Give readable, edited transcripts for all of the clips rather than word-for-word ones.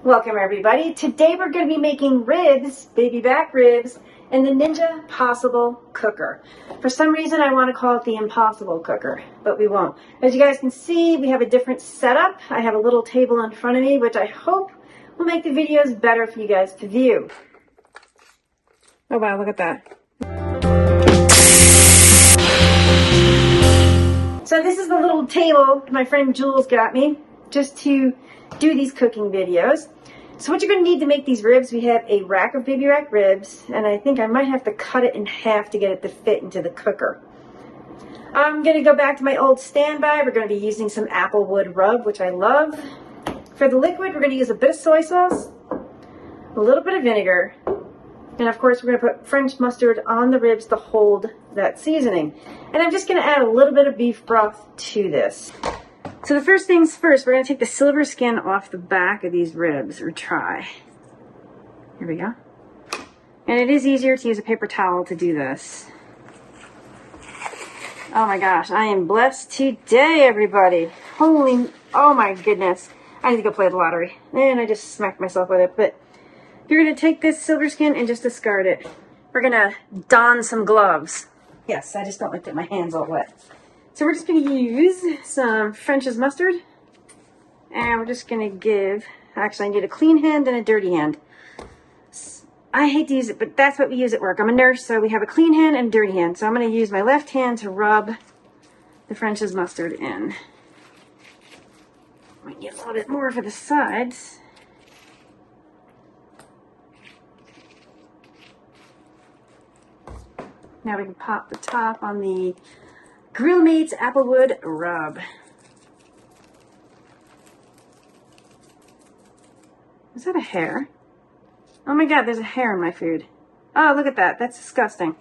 Welcome everybody. Today we're going to be making ribs, baby back ribs, in the Ninja Possible cooker. For some reason I want to call it the Impossible cooker, but we won't. As you guys can see, we have a different setup. I have a little table in front of me, which I hope will make the videos better for you guys to view. Oh wow, look at that. So this is the little table my friend Jules got me just to do these cooking videos. So what you're going to need to make these ribs, we have a rack of baby back ribs, and I think I might have to cut it in half to get it to fit into the cooker. I'm going to go back to my old standby. We're going to be using some applewood rub, which I love. For the liquid, we're going to use a bit of soy sauce, a little bit of vinegar, and of course we're going to put French mustard on the ribs to hold that seasoning. And I'm just going to add a little bit of beef broth to this. So the first things first, we're going to take the silver skin off the back of these ribs, or try. Here we go. And it is easier to use a paper towel to do this. Oh my gosh, I am blessed today, everybody. Holy, oh my goodness. I need to go play the lottery. And I just smacked myself with it. But you're going to take this silver skin and just discard it. We're going to don some gloves. Yes, I just don't like to get my hands all wet. So we're just going to use some French's mustard, and we're just going to give, actually I need a clean hand and a dirty hand. I hate to use it, but that's what we use at work. I'm a nurse, so we have a clean hand and a dirty hand. So I'm going to use my left hand to rub the French's mustard in. I might get a little bit more for the sides. Now we can pop the top on the Grill Mates Applewood Rub. Is that a hair? Oh my god, there's a hair in my food. Oh, look at that. That's disgusting.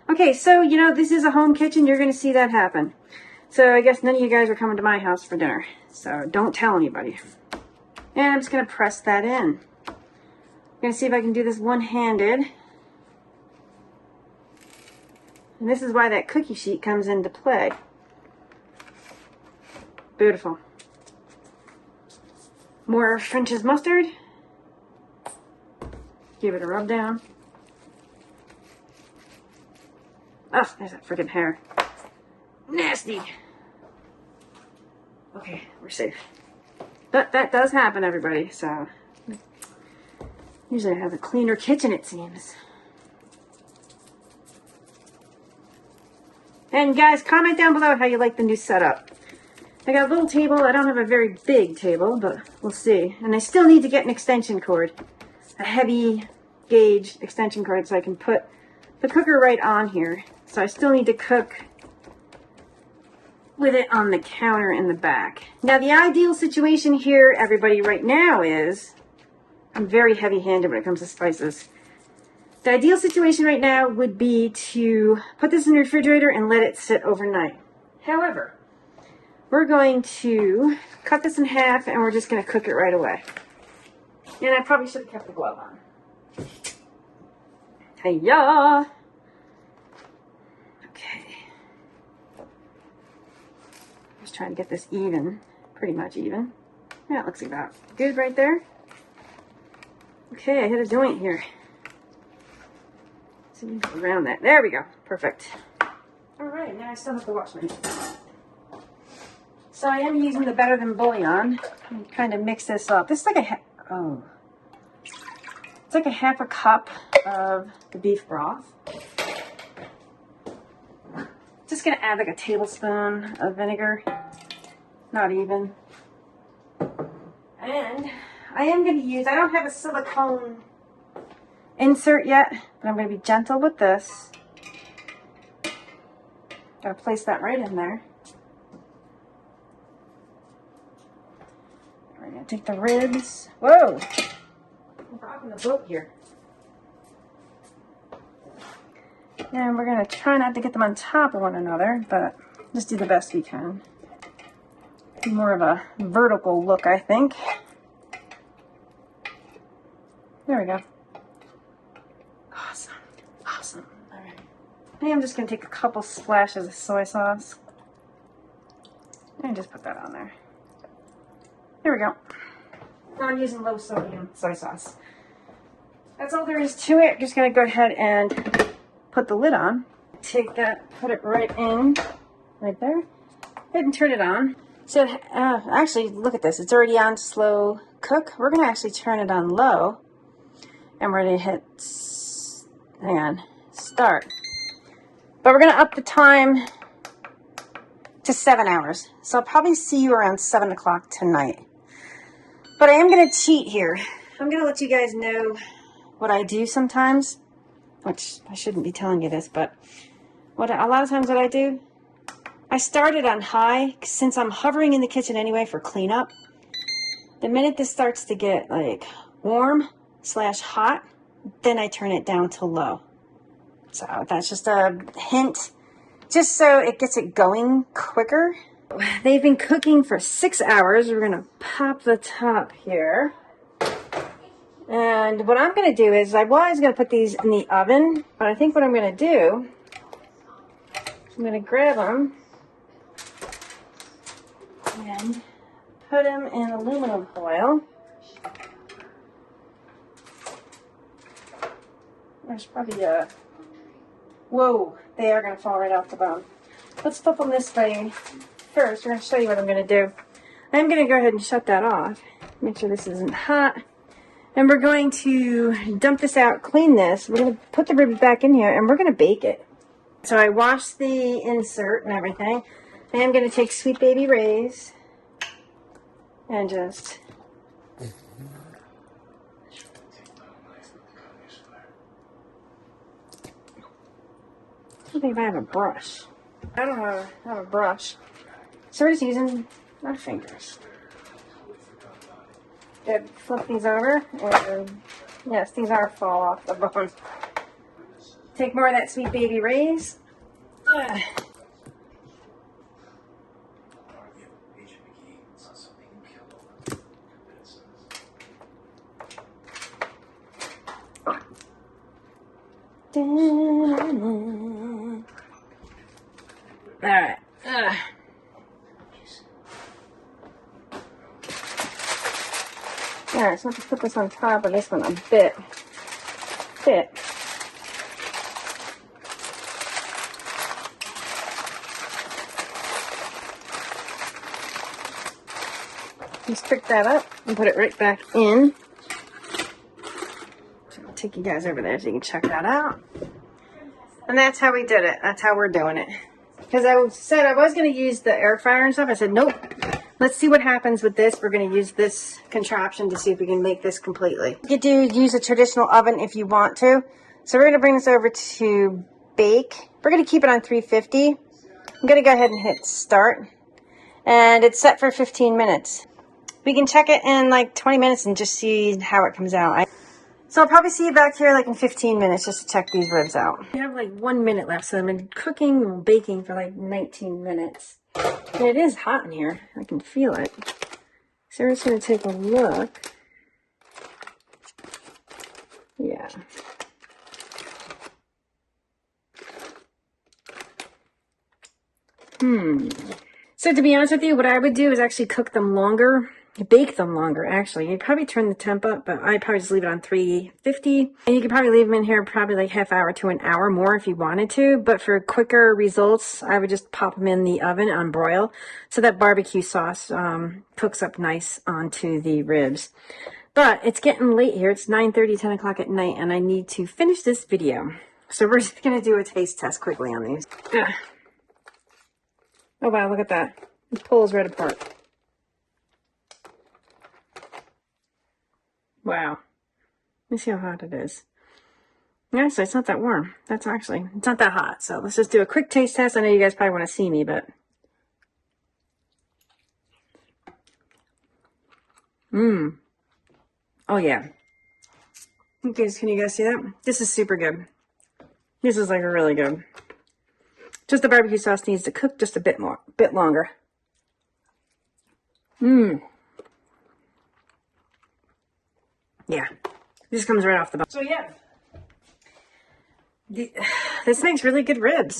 Okay, so, you know, this is a home kitchen. You're going to see that happen. So I guess none of you guys are coming to my house for dinner. So don't tell anybody. And I'm just going to press that in. I'm going to see if I can do this one-handed. And this is why that cookie sheet comes into play. Beautiful. More French's mustard. Give it a rub down. Oh, there's that freaking hair. Nasty. Okay, we're safe. But that does happen, everybody, so usually I have a cleaner kitchen, it seems. And guys, comment down below how you like the new setup. I got a little table. I don't have a very big table, but we'll see. And I still need to get an extension cord. A heavy gauge extension cord so I can put the cooker right on here. So I still need to cook with it on the counter in the back. Now the ideal situation here, everybody, right now is, I'm very heavy-handed when it comes to spices. The ideal situation right now would be to put this in the refrigerator and let it sit overnight. However, we're going to cut this in half and we're just going to cook it right away. And I probably should have kept the glove on. Hey-ya! Okay. Just trying to get this even, pretty much even. Yeah, it looks about good right there. Okay, I hit a joint here. So you go around that. There we go. Perfect. Alright, now I still have to wash my hands. So I am using the Better Than Bouillon and kind of mix this up. This is like it's like a half a cup of the beef broth. Just going to add like a tablespoon of vinegar. Not even. And I am going to use, I don't have a silicone insert yet, but I'm going to be gentle with this. Gotta place that right in there. We're going to take the ribs. Whoa! I'm rocking the boat here. And we're going to try not to get them on top of one another, but just do the best we can. More of a vertical look, I think. There we go. Awesome. Awesome. All right. I am just going to take a couple splashes of soy sauce and just put that on there. There we go. I'm using low sodium soy sauce. That's all there is to it. Just gonna go ahead and put the lid on. Take that, put it right in, right there. Go ahead and turn it on. So actually, look at this. It's already on slow cook. We're gonna actually turn it on low, and we're gonna hit, hang on, start. But we're gonna up the time to 7 hours. So I'll probably see you around 7 o'clock tonight. But I am gonna cheat here. I'm gonna let you guys know what I do sometimes, which I shouldn't be telling you this, but a lot of times what I do, I start it on high, since I'm hovering in the kitchen anyway for cleanup. The minute this starts to get like warm / hot, then I turn it down to low. So that's just a hint, just so it gets it going quicker. They've been cooking for 6 hours. We're gonna pop the top here. And what I'm going to do is, I was going to put these in the oven, but I think what I'm going to do, I'm going to grab them and put them in aluminum foil. There's probably a, whoa, they are going to fall right off the bone. Let's flip them this way first. We're going to show you what I'm going to do. I'm going to go ahead and shut that off. Make sure this isn't hot. And we're going to dump this out, clean this. We're going to put the rib back in here, and we're going to bake it. So I washed the insert and everything. I am going to take Sweet Baby Ray's and just... I don't think if I have a brush. I don't have a brush. So we're just using our fingers. Good. Flip these over, and yes, these are fall off the bone. Take more of that Sweet Baby Ray's. All right. Alright, so I have to put this on top of this one a bit. Just pick that up and put it right back in. So I'll take you guys over there so you can check that out. And that's how we did it. That's how we're doing it. Because I said I was going to use the air fryer and stuff. I said, nope. Let's see what happens with this. We're going to use this contraption to see if we can make this completely. You could use a traditional oven if you want to. So we're going to bring this over to bake. We're going to keep it on 350. I'm going to go ahead and hit start. And it's set for 15 minutes. We can check it in like 20 minutes and just see how it comes out. So I'll probably see you back here like in 15 minutes just to check these ribs out. We have like 1 minute left, so I've been cooking or baking for like 19 minutes. And it is hot in here. I can feel it. So we're just going to take a look. Yeah. So to be honest with you, what I would do is actually cook them longer. Bake them longer, actually. You'd probably turn the temp up, but I'd probably just leave it on 350. And you could probably leave them in here probably like half hour to an hour more if you wanted to. But for quicker results, I would just pop them in the oven on broil. So that barbecue sauce cooks up nice onto the ribs. But it's getting late here. It's 9:30, 10 o'clock at night, and I need to finish this video. So we're just going to do a taste test quickly on these. Oh, wow, look at that. It pulls right apart. Wow. Let me see how hot it is. Actually, it's not that warm. It's not that hot. So let's just do a quick taste test. I know you guys probably want to see me, but. Oh, yeah. Okay, can you guys see that? This is super good. This is like really good. Just the barbecue sauce needs to cook just a bit longer. Yeah, this comes right off the bone. So yeah, this makes really good ribs.